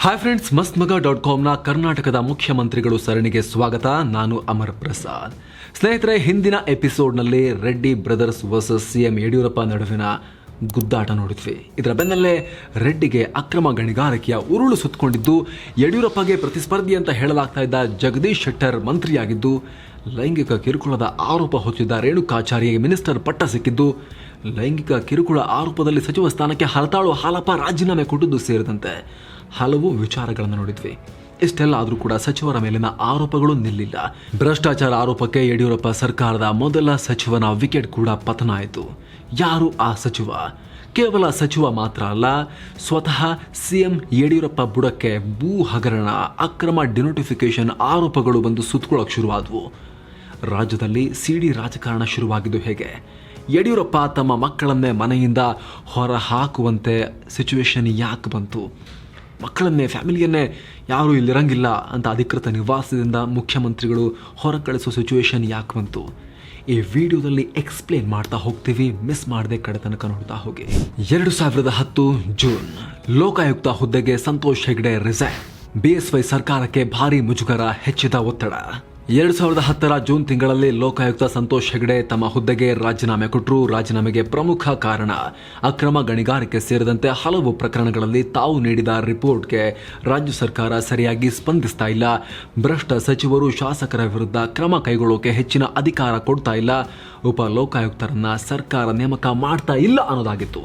Hi friends, ಮಸ್ತ್ಮಗ.comನ ಕರ್ನಾಟಕದ ಮುಖ್ಯಮಂತ್ರಿಗಳು ಸರಣಿಗೆ ಸ್ವಾಗತ. ನಾನು ಅಮರ್ ಪ್ರಸಾದ್. ಸ್ನೇಹಿತರೆ, ಹಿಂದಿನ ಎಪಿಸೋಡ್ನಲ್ಲಿ Reddy brothers versus CM Yediyurappa ನಡುವಿನ ಗುದ್ದಾಟ ನೋಡಿದ್ವಿ. ಇದರ ಬೆನ್ನಲ್ಲೇ ರೆಡ್ಡಿಗೆ ಅಕ್ರಮ ಗಣಿಗಾರಿಕೆಯ ಉರುಳು ಸುತ್ತಕೊಂಡಿದ್ದು, ಯಡಿಯೂರಪ್ಪಗೆ ಪ್ರತಿಸ್ಪರ್ಧಿ ಅಂತ ಹೇಳಲಾಗ್ತಾ ಇದ್ದ ಜಗದೀಶ್ ಶೆಟ್ಟರ್ ಮಂತ್ರಿಯಾಗಿದ್ದು, ಲೈಂಗಿಕ ಕಿರುಕುಳದ ಆರೋಪ ಹೊತ್ತಿದ್ದ ರೇಣುಕಾಚಾರ್ಯಗೆ ಮಿನಿಸ್ಟರ್ ಪಟ್ಟ ಸಿಕ್ಕಿದ್ದು, ಲೈಂಗಿಕ ಕಿರುಕುಳ ಆರೋಪದಲ್ಲಿ ಸಚಿವ ಸ್ಥಾನಕ್ಕೆ ಹರತಾಳು ಹಾಲಪ್ಪ ರಾಜೀನಾಮೆ ಕೊಟ್ಟದ್ದು ಸೇರಿದಂತೆ ಹಲವು ವಿಚಾರಗಳನ್ನು ನೋಡಿದ್ವಿ. ಇಷ್ಟೆಲ್ಲ ಆದರೂ ಕೂಡ ಸಚಿವರ ಮೇಲಿನ ಆರೋಪಗಳು ನಿಲ್ಲಿಲ್ಲ. ಭ್ರಷ್ಟಾಚಾರ ಆರೋಪಕ್ಕೆ ಯಡಿಯೂರಪ್ಪ ಸರ್ಕಾರದ ಮೊದಲ ಸಚಿವನ ವಿಕೆಟ್ ಕೂಡ ಪತನ ಆಯಿತು. ಯಾರು ಆ ಸಚಿವ? ಕೇವಲ ಸಚಿವ ಮಾತ್ರ ಅಲ್ಲ, ಸ್ವತಃ ಸಿಎಂ ಯಡಿಯೂರಪ್ಪ ಬುಡಕ್ಕೆ ಭೂ ಹಗರಣ, ಅಕ್ರಮ ಡಿನೋಟಿಫಿಕೇಶನ್ ಆರೋಪಗಳು ಬಂದು ಸುತ್ತಕೊಳ್ಳೋಕೆ ಶುರುವಾದವು. ರಾಜ್ಯದಲ್ಲಿ ಸಿಡಿ ರಾಜಕಾರಣ ಶುರುವಾಗಿದ್ದು ಹೇಗೆ? ಯಡಿಯೂರಪ್ಪ ತಮ್ಮ ಮಕ್ಕಳನ್ನೇ ಮನೆಯಿಂದ ಹೊರ ಹಾಕುವಂತೆ ಸಿಚುವೇಶನ್ ಯಾಕೆ ಬಂತು? ಮಕ್ಕಳನ್ನೇ, ಫ್ಯಾಮಿಲಿಯನ್ನೇ ಯಾರೂ ಇಲ್ಲಿರಂಗಿಲ್ಲ ಅಂತ ಅಧಿಕೃತ ನಿವಾಸದಿಂದ ಮುಖ್ಯಮಂತ್ರಿಗಳು ಹೊರ ಕಳಿಸೋ ಸಿಚುವೇಶನ್ ಯಾಕೆ ಬಂತು? ಈ ವಿಡಿಯೋದಲ್ಲಿ ಎಕ್ಸ್ಪ್ಲೇನ್ ಮಾಡ್ತಾ ಹೋಗ್ತೀವಿ. ಮಿಸ್ ಮಾಡದೆ ಕಡೆ ತನಕ ನೋಡ್ತಾ ಹೋಗಿ. 2010 ಜೂನ್, ಲೋಕಾಯುಕ್ತ ಹುದ್ದೆಗೆ ಸಂತೋಷ್ ಹೆಗ್ಡೆ ರಿಸೈನ್. ಬಿಎಸ್ವೈ ಸರ್ಕಾರಕ್ಕೆ ಭಾರಿ ಮುಜುಗರ, ಹೆಚ್ಚಿದ ಒತ್ತಡ. 2010 ಜೂನ್ ತಿಂಗಳಲ್ಲಿ ಲೋಕಾಯುಕ್ತ ಸಂತೋಷ್ ಹೆಗ್ಡೆ ತಮ್ಮ ಹುದ್ದೆಗೆ ರಾಜೀನಾಮೆ ಕೊಟ್ಟರು. ರಾಜೀನಾಮೆಗೆ ಪ್ರಮುಖ ಕಾರಣ ಅಕ್ರಮ ಗಣಿಗಾರಿಕೆ ಸೇರಿದಂತೆ ಹಲವು ಪ್ರಕರಣಗಳಲ್ಲಿ ತಾವು ನೀಡಿದ ರಿಪೋರ್ಟ್ಗೆ ರಾಜ್ಯ ಸರ್ಕಾರ ಸರಿಯಾಗಿ ಸ್ಪಂದಿಸ್ತಾ ಇಲ್ಲ, ಭ್ರಷ್ಟ ಸಚಿವರು ಶಾಸಕರ ವಿರುದ್ಧ ಕ್ರಮ ಕೈಗೊಳ್ಳೋಕೆ ಹೆಚ್ಚಿನ ಅಧಿಕಾರ ಕೊಡ್ತಾ ಇಲ್ಲ, ಉಪ ಲೋಕಾಯುಕ್ತರನ್ನ ಸರ್ಕಾರ ನೇಮಕ ಮಾಡ್ತಾ ಇಲ್ಲ ಅನ್ನೋದಾಗಿತ್ತು.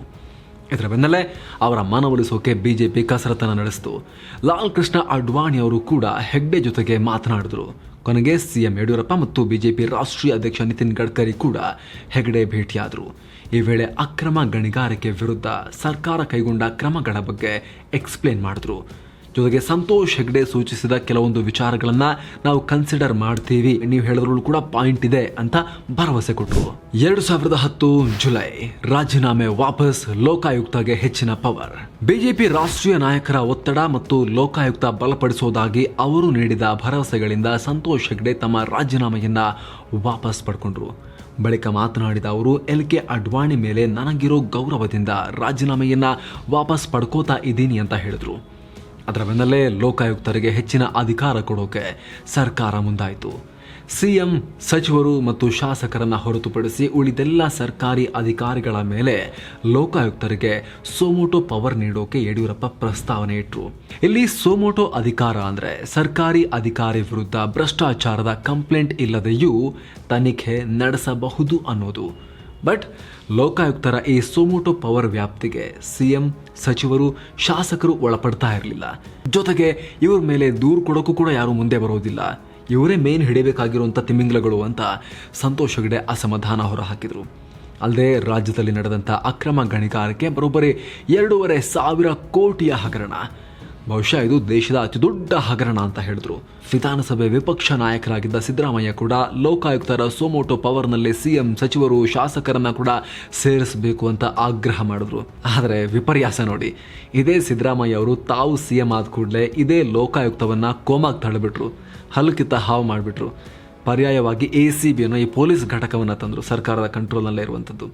ಇದರ ಬೆನ್ನಲ್ಲೇ ಅವರ ಮನವೊಲಿಸೋಕೆ ಬಿಜೆಪಿ ಕಸರತ್ತನ್ನು ನಡೆಸಿತು. ಲಾಲ್ ಕೃಷ್ಣ ಅಡ್ವಾಣಿ ಅವರು ಕೂಡ ಹೆಗ್ಡೆ ಜೊತೆಗೆ ಮಾತನಾಡಿದ್ರು. ಕೊನೆಗೆ ಸಿಎಂ ಯಡಿಯೂರಪ್ಪ ಮತ್ತು ಬಿಜೆಪಿ ರಾಷ್ಟ್ರೀಯ ಅಧ್ಯಕ್ಷ ನಿತಿನ್ ಗಡ್ಕರಿ ಕೂಡ ಹೆಗ್ಡೆ ಭೇಟಿಯಾದರು. ಈ ವೇಳೆ ಅಕ್ರಮ ಗಣಿಗಾರಿಕೆ ವಿರುದ್ಧ ಸರ್ಕಾರ ಕೈಗೊಂಡ ಕ್ರಮಗಳ ಬಗ್ಗೆ ಎಕ್ಸ್ಪ್ಲೇನ್ ಮಾಡಿದ್ರು. ಜೊತೆಗೆ ಸಂತೋಷ್ ಹೆಗ್ಡೆ ಸೂಚಿಸಿದ ಕೆಲವೊಂದು ವಿಚಾರಗಳನ್ನು ನಾವು ಕನ್ಸಿಡರ್ ಮಾಡ್ತೀವಿ, ನೀವು ಹೇಳಿದ್ರೂ ಕೂಡ ಪಾಯಿಂಟ್ ಇದೆ ಅಂತ ಭರವಸೆ ಕೊಟ್ಟರು. 2010 ಜುಲೈ, ರಾಜೀನಾಮೆ ವಾಪಸ್, ಲೋಕಾಯುಕ್ತಗೆ ಹೆಚ್ಚಿನ ಪವರ್. ಬಿಜೆಪಿ ರಾಷ್ಟ್ರೀಯ ನಾಯಕರ ಒತ್ತಡ ಮತ್ತು ಲೋಕಾಯುಕ್ತ ಬಲಪಡಿಸೋದಾಗಿ ಅವರು ನೀಡಿದ ಭರವಸೆಗಳಿಂದ ಸಂತೋಷ್ ಹೆಗ್ಡೆ ತಮ್ಮ ರಾಜೀನಾಮೆಯನ್ನ ವಾಪಸ್ ಪಡ್ಕೊಂಡ್ರು. ಬಳಿಕ ಮಾತನಾಡಿದ ಅವರು, LK ಅಡ್ವಾಣಿ ಮೇಲೆ ನನಗಿರೋ ಗೌರವದಿಂದ ರಾಜೀನಾಮೆಯನ್ನ ವಾಪಸ್ ಪಡ್ಕೋತಾ ಇದ್ದೀನಿ ಅಂತ ಹೇಳಿದ್ರು. ಅದರ ಬೆನ್ನಲ್ಲೇ ಲೋಕಾಯುಕ್ತರಿಗೆ ಹೆಚ್ಚಿನ ಅಧಿಕಾರ ಕೊಡೋಕೆ ಸರ್ಕಾರ ಮುಂದಾಯಿತು. ಸಿಎಂ, ಸಚಿವರು ಮತ್ತು ಶಾಸಕರನ್ನ ಹೊರತುಪಡಿಸಿ ಉಳಿದೆಲ್ಲ ಸರ್ಕಾರಿ ಅಧಿಕಾರಿಗಳ ಮೇಲೆ ಲೋಕಾಯುಕ್ತರಿಗೆ ಸೋಮೋಟೋ ಪವರ್ ನೀಡೋಕೆ ಯಡಿಯೂರಪ್ಪ ಪ್ರಸ್ತಾವನೆ ಇಟ್ಟರು. ಇಲ್ಲಿ ಸೋಮೋಟೋ ಅಧಿಕಾರ ಅಂದರೆ ಸರ್ಕಾರಿ ಅಧಿಕಾರಿ ವಿರುದ್ಧ ಭ್ರಷ್ಟಾಚಾರದ ಕಂಪ್ಲೇಂಟ್ ಇಲ್ಲದೆಯೂ ತನಿಖೆ ನಡೆಸಬಹುದು ಅನ್ನೋದು. ಬಟ್ ಲೋಕಾಯುಕ್ತರ ಈ ಸೋಮೋಟೋ ಪವರ್ ವ್ಯಾಪ್ತಿಗೆ ಸಿಎಂ, ಸಚಿವರು, ಶಾಸಕರು ಒಳಪಡ್ತಾ ಇರಲಿಲ್ಲ. ಜೊತೆಗೆ ಇವ್ರ ಮೇಲೆ ದೂರು ಕೊಡೋಕ್ಕೂ ಕೂಡ ಯಾರು ಮುಂದೆ ಬರೋದಿಲ್ಲ. ಇವರೇ ಮೇನ್ ಹಿಡಿಯಬೇಕಾಗಿರುವಂಥ ತಿಮಿಂಗ್ಲಗಳು ಅಂತ ಸಂತೋಷ್ ಹೆಗ್ಡೆ ಅಸಮಾಧಾನ ಹೊರಹಾಕಿದರು. ಅಲ್ಲದೆ ರಾಜ್ಯದಲ್ಲಿ ನಡೆದಂಥ ಅಕ್ರಮ ಗಣಿಗಾರಿಕೆ ಬರೋಬ್ಬರಿ 2,500 ಕೋಟಿಯ ಹಗರಣ. ಬಹುಶಃ ಇದು ದೇಶದ ಅತಿ ದೊಡ್ಡ ಹಗರಣ ಅಂತ ಹೇಳಿದ್ರು. ವಿಧಾನಸಭೆ ವಿಪಕ್ಷ ನಾಯಕರಾಗಿದ್ದ ಸಿದ್ದರಾಮಯ್ಯ ಕೂಡ ಲೋಕಾಯುಕ್ತರ ಸೋಮೋಟೋ ಪವರ್ನಲ್ಲಿ ಸಿಎಂ, ಸಚಿವರು, ಶಾಸಕರನ್ನ ಕೂಡ ಸೇರಿಸಬೇಕು ಅಂತ ಆಗ್ರಹ ಮಾಡಿದ್ರು. ಆದರೆ ವಿಪರ್ಯಾಸ ನೋಡಿ, ಇದೇ ಸಿದ್ದರಾಮಯ್ಯ ಅವರು ತಾವು ಸಿಎಂ ಆದ ಕೂಡಲೇ ಇದೇ ಲೋಕಾಯುಕ್ತವನ್ನ ಕೋಮಾಗಿ ತಳ್ಳಿಬಿಟ್ರು, ಹಲಕಿತ್ತ ಹಾವು ಮಾಡಿಬಿಟ್ರು. ಪರ್ಯಾಯವಾಗಿ ACB ಅನ್ನೋ ಈ ಪೊಲೀಸ್ ಘಟಕವನ್ನು ತಂದರು, ಸರ್ಕಾರದ ಕಂಟ್ರೋಲ್ನಲ್ಲೇ ಇರುವಂಥದ್ದು.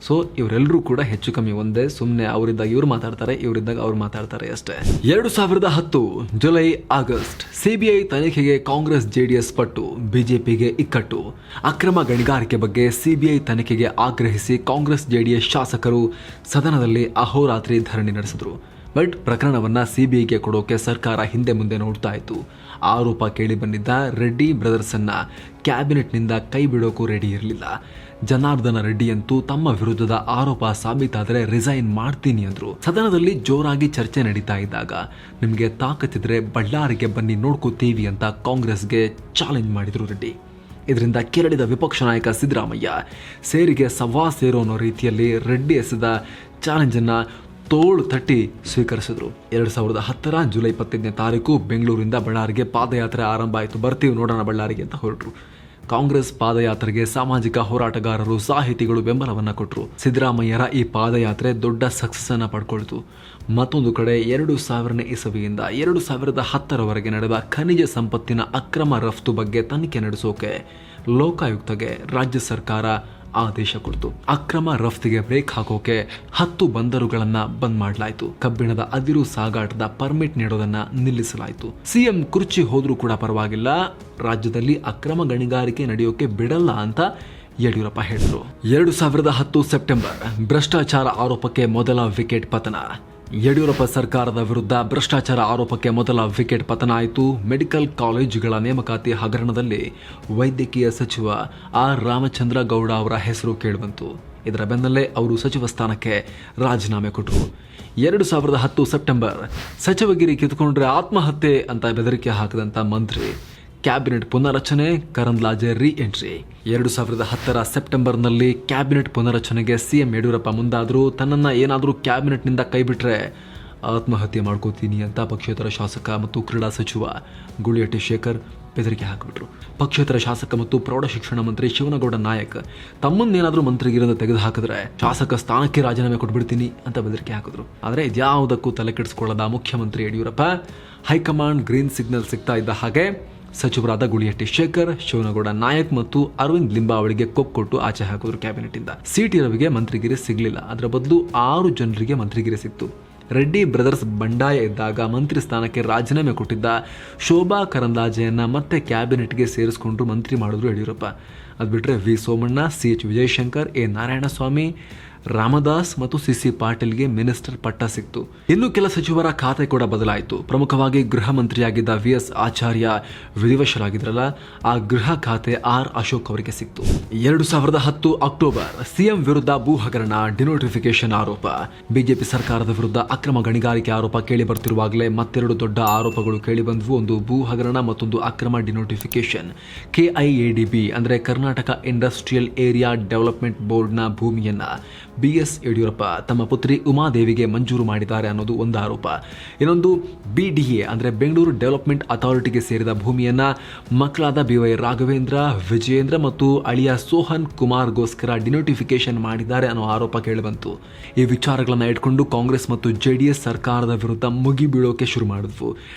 ಸೊ ಇವರೆಲ್ಲರೂ ಕೂಡ ಹೆಚ್ಚು ಕಮ್ಮಿ ಒಂದೇ, ಸುಮ್ಮನೆ ಅವರಿದ್ದಾಗ ಇವ್ರು ಮಾತಾಡ್ತಾರೆ, ಇವರಿದ್ದಾಗ ಅವ್ರು ಮಾತಾಡ್ತಾರೆ ಅಷ್ಟೇ. 2010 ಜುಲೈ, ಆಗಸ್ಟ್, CBI ತನಿಖೆಗೆ ಕಾಂಗ್ರೆಸ್ JDS ಪಟ್ಟು, ಬಿಜೆಪಿಗೆ ಇಕ್ಕಟ್ಟು. ಅಕ್ರಮ ಗಣಿಗಾರಿಕೆ ಬಗ್ಗೆ CBI ತನಿಖೆಗೆ ಆಗ್ರಹಿಸಿ ಕಾಂಗ್ರೆಸ್ JDS ಶಾಸಕರು ಸದನದಲ್ಲಿ ಅಹೋರಾತ್ರಿ ಧರಣಿ ನಡೆಸಿದ್ರು. ಬಟ್ ಪ್ರಕರಣವನ್ನ CBIಗೆ ಕೊಡೋಕೆ ಸರ್ಕಾರ ಹಿಂದೆ ಮುಂದೆ ನೋಡ್ತಾ ಇತ್ತು. ಆರೋಪ ಕೇಳಿ ಬಂದಿದ್ದ ರೆಡ್ಡಿ ಬ್ರದರ್ಸನ್ನ ಕ್ಯಾಬಿನೆಟ್ನಿಂದ ಕೈ ಬಿಡೋಕ್ಕೂ ರೆಡಿ ಇರಲಿಲ್ಲ. ಜನಾರ್ದನ ರೆಡ್ಡಿ ಅಂತೂ ತಮ್ಮ ವಿರುದ್ಧದ ಆರೋಪ ಸಾಬೀತಾದರೆ ರಿಸೈನ್ ಮಾಡ್ತೀನಿ ಅಂದ್ರು. ಸದನದಲ್ಲಿ ಜೋರಾಗಿ ಚರ್ಚೆ ನಡೀತಾ ಇದ್ದಾಗ, ನಿಮಗೆ ತಾಕತ್ತಿದ್ರೆ ಬಳ್ಳಾರಿಗೆ ಬನ್ನಿ ನೋಡ್ಕೋತೀವಿ ಅಂತ ಕಾಂಗ್ರೆಸ್ಗೆ ಚಾಲೆಂಜ್ ಮಾಡಿದ್ರು ರೆಡ್ಡಿ. ಇದರಿಂದ ಕೆರಳಿದ ವಿಪಕ್ಷ ನಾಯಕ ಸಿದ್ದರಾಮಯ್ಯ ಸೇರಿಗೆ ಸವಾ ಸೇರೋ ಅನ್ನೋ ರೀತಿಯಲ್ಲಿ ರೆಡ್ಡಿ ಎಸೆದ ಚಾಲೆಂಜನ್ನು ತೋಳು ತಟ್ಟಿ ಸ್ವೀಕರಿಸಿದ್ರು. 2010 ಜುಲೈ 25ನೇ ತಾರೀಕು ಬೆಂಗಳೂರಿಂದ ಬಳ್ಳಾರಿಗೆ ಪಾದಯಾತ್ರೆ ಆರಂಭ ಆಯಿತು. ಬರ್ತೀವಿ ನೋಡೋಣ ಬಳ್ಳಾರಿಗೆ ಅಂತ ಹೊರಟರು. ಕಾಂಗ್ರೆಸ್ ಪಾದಯಾತ್ರೆಗೆ ಸಾಮಾಜಿಕ ಹೋರಾಟಗಾರರು, ಸಾಹಿತಿಗಳು ಬೆಂಬಲವನ್ನು ಕೊಟ್ಟರು. ಸಿದ್ದರಾಮಯ್ಯರ ಈ ಪಾದಯಾತ್ರೆ ದೊಡ್ಡ ಸಕ್ಸಸ್ ಅನ್ನು ಪಡ್ಕೊಳ್ತು. ಮತ್ತೊಂದು ಕಡೆ 2000ನೇ ಇಸವಿಯಿಂದ 2010ರವರೆಗೆ ನಡೆದ ಖನಿಜ ಸಂಪತ್ತಿನ ಅಕ್ರಮ ರಫ್ತು ಬಗ್ಗೆ ತನಿಖೆ ನಡೆಸೋಕೆ ಲೋಕಾಯುಕ್ತಗೆ ರಾಜ್ಯ ಸರ್ಕಾರ ಆದೇಶ ಕೊಡ್ತು. ಅಕ್ರಮ ರಫ್ತಿಗೆ ಬ್ರೇಕ್ ಹಾಕೋಕೆ 10 ಬಂದರುಗಳನ್ನ ಬಂದ್ ಮಾಡಲಾಯಿತು. ಕಬ್ಬಿಣದ ಅದಿರು ಸಾಗಾಟದ ಪರ್ಮಿಟ್ ನೀಡೋದನ್ನ ನಿಲ್ಲಿಸಲಾಯಿತು. ಸಿಎಂ ಕುರ್ಚಿ ಹೋದ್ರೂ ಕೂಡ ಪರವಾಗಿಲ್ಲ, ರಾಜ್ಯದಲ್ಲಿ ಅಕ್ರಮ ಗಣಿಗಾರಿಕೆ ನಡೆಯೋಕೆ ಬಿಡಲ್ಲ ಅಂತ ಯಡಿಯೂರಪ್ಪ ಹೇಳಿದರು. 2010 ಸೆಪ್ಟೆಂಬರ್ ಭ್ರಷ್ಟಾಚಾರ ಆರೋಪಕ್ಕೆ ಮೊದಲ ವಿಕೆಟ್ ಪತನ. ಯಡಿಯೂರಪ್ಪ ಸರ್ಕಾರದ ವಿರುದ್ಧ ಭ್ರಷ್ಟಾಚಾರ ಆರೋಪಕ್ಕೆ ಮೊದಲ ವಿಕೆಟ್ ಪತನ ಆಯಿತು. ಮೆಡಿಕಲ್ ಕಾಲೇಜುಗಳ ನೇಮಕಾತಿ ಹಗರಣದಲ್ಲಿ ವೈದ್ಯಕೀಯ ಸಚಿವ ಆರ್ ರಾಮಚಂದ್ರ ಗೌಡ ಅವರ ಹೆಸರು ಕೇಳಿಬಂತು. ಇದರ ಬೆನ್ನಲ್ಲೇ ಅವರು ಸಚಿವ ಸ್ಥಾನಕ್ಕೆ ರಾಜೀನಾಮೆ ಕೊಟ್ಟರು. 2010 ಸೆಪ್ಟೆಂಬರ್ ಸಚಿವಗಿರಿ ಕಿತ್ತುಕೊಂಡ್ರೆ ಆತ್ಮಹತ್ಯೆ ಅಂತ ಬೆದರಿಕೆ ಹಾಕಿದಂಥ ಮಂತ್ರಿ ಕ್ಯಾಬಿನೆಟ್ ಪುನರಚನೆ, ಕರಂದ್ಲಾಜೆ ರೀ ಎಂಟ್ರಿ. 2010 ಸೆಪ್ಟೆಂಬರ್ನಲ್ಲಿ ಕ್ಯಾಬಿನೆಟ್ ಪುನರಚನೆಗೆ ಸಿಎಂ ಯಡಿಯೂರಪ್ಪ ಮುಂದಾದರೂ ತನ್ನನ್ನು ಏನಾದರೂ ಕ್ಯಾಬಿನೆಟ್ನಿಂದ ಕೈಬಿಟ್ರೆ ಆತ್ಮಹತ್ಯೆ ಮಾಡ್ಕೋತೀನಿ ಅಂತ ಪಕ್ಷೇತರ ಶಾಸಕ ಮತ್ತು ಕ್ರೀಡಾ ಸಚಿವ ಗುಳಿಹಟ್ಟಿ ಶೇಖರ್ ಬೆದರಿಕೆ ಹಾಕಿಬಿಟ್ರು. ಪಕ್ಷೇತರ ಶಾಸಕ ಮತ್ತು ಪ್ರೌಢಶಿಕ್ಷಣ ಮಂತ್ರಿ ಶಿವನಗೌಡ ನಾಯಕ್ ತಮ್ಮನ್ನೇನಾದರೂ ಮಂತ್ರಿಗಿರಿಂದ ತೆಗೆದು ಹಾಕಿದ್ರೆ ಶಾಸಕ ಸ್ಥಾನಕ್ಕೆ ರಾಜೀನಾಮೆ ಕೊಟ್ಬಿಡ್ತೀನಿ ಅಂತ ಬೆದರಿಕೆ ಹಾಕಿದ್ರು. ಆದರೆ ಇದ್ಯಾವುದಕ್ಕೂ ತಲೆ ಕೆಡಿಸಿಕೊಳ್ಳದ ಮುಖ್ಯಮಂತ್ರಿ ಯಡಿಯೂರಪ್ಪ ಹೈಕಮಾಂಡ್ ಗ್ರೀನ್ ಸಿಗ್ನಲ್ ಸಿಗ್ತಾ ಇದ್ದ ಹಾಗೆ ಸಚಿವರಾದ ಗುಳಿಹಟ್ಟಿ ಶೇಖರ್, ಶಿವನಗೌಡ ನಾಯಕ್ ಮತ್ತು ಅರವಿಂದ್ ಲಿಂಬಾವಳಿಗೆ ಕೊಟ್ಟು ಆಚೆ ಹಾಕಿದ್ರು ಕ್ಯಾಬಿನೆಟ್ ಇಂದ. ಸಿಟಿ ರವಿಗೆ ಮಂತ್ರಿಗಿರಿ ಸಿಗಲಿಲ್ಲ, ಅದರ ಬದಲು 6 ಜನರಿಗೆ ಮಂತ್ರಿಗಿರಿ ಸಿಕ್ತು. ರೆಡ್ಡಿ ಬ್ರದರ್ಸ್ ಬಂಡಾಯ ಇದ್ದಾಗ ಮಂತ್ರಿ ಸ್ಥಾನಕ್ಕೆ ರಾಜೀನಾಮೆ ಕೊಟ್ಟಿದ್ದ ಶೋಭಾ ಕರಂದ್ಲಾಜೆಯನ್ನ ಮತ್ತೆ ಕ್ಯಾಬಿನೆಟ್ಗೆ ಸೇರಿಸಿಕೊಂಡು ಮಂತ್ರಿ ಮಾಡಿದ್ರು ಯಡಿಯೂರಪ್ಪ. ಅದು ಬಿಟ್ಟರೆ V Somanna, CH Vijayashankar, A Narayanaswamy, Ramdas ಮತ್ತು CC ಪಾಟೀಲ್ಗೆ ಮಿನಿಸ್ಟರ್ ಪಟ್ಟ ಸಿಕ್ತು. ಇನ್ನು ಕೆಲ ಸಚಿವರ ಖಾತೆ ಕೂಡ ಬದಲಾಯಿತು. ಪ್ರಮುಖವಾಗಿ ಗೃಹ ಮಂತ್ರಿಯಾಗಿದ್ದ VS ಆಚಾರ್ಯ ವಿಧಿವಶರಾಗಿದ್ರಲ್ಲ, ಆ ಗೃಹ ಖಾತೆ R ಅಶೋಕ್ ಅವರಿಗೆ ಸಿಕ್ತು. 2010 ಅಕ್ಟೋಬರ್ ಸಿಎಂ ವಿರುದ್ಧ ಭೂ ಹಗರಣ, ಡಿನೋಟಿಫಿಕೇಶನ್ ಆರೋಪ. ಬಿಜೆಪಿ ಸರ್ಕಾರದ ವಿರುದ್ಧ ಅಕ್ರಮ ಗಣಿಗಾರಿಕೆ ಆರೋಪ ಕೇಳಿ ಬರ್ತಿರುವಾಗಲೇ ಮತ್ತೆರಡು ದೊಡ್ಡ ಆರೋಪಗಳು ಕೇಳಿ ಬಂದವು. ಒಂದು ಭೂ ಹಗರಣ, ಮತ್ತೊಂದು ಅಕ್ರಮ ಡಿನೋಟಿಫಿಕೇಶನ್. KIADB ಅಂದ್ರೆ ಕರ್ನಾಟಕ ಇಂಡಸ್ಟ್ರಿಯಲ್ ಏರಿಯಾ ಡೆವಲಪ್ಮೆಂಟ್ ಬೋರ್ಡ್ನ ಭೂಮಿಯನ್ನ BS ಯಡಿಯೂರಪ್ಪ ತಮ್ಮ ಪುತ್ರಿ ಉಮಾದೇವಿಗೆ ಮಂಜೂರು ಮಾಡಿದ್ದಾರೆ ಅನ್ನೋದು ಒಂದು ಆರೋಪ. ಇನ್ನೊಂದು BDA ಅಂದರೆ ಬೆಂಗಳೂರು ಡೆವಲಪ್ಮೆಂಟ್ ಅಥಾರಿಟಿಗೆ ಸೇರಿದ ಭೂಮಿಯನ್ನ ಮಕ್ಕಳಾದ BY ರಾಘವೇಂದ್ರ, ವಿಜಯೇಂದ್ರ ಮತ್ತು ಅಳಿಯ ಸೋಹನ್ ಕುಮಾರ್ಗೋಸ್ಕರ ಡಿನೋಟಿಫಿಕೇಶನ್ ಮಾಡಿದ್ದಾರೆ ಅನ್ನೋ ಆರೋಪ ಕೇಳಿಬಂತು. ಈ ವಿಚಾರಗಳನ್ನು ಇಟ್ಕೊಂಡು ಕಾಂಗ್ರೆಸ್ ಮತ್ತು JDS ಸರ್ಕಾರದ ವಿರುದ್ಧ ಮುಗಿಬೀಳೋಕೆ ಶುರು ಮಾಡಿದ್ವು.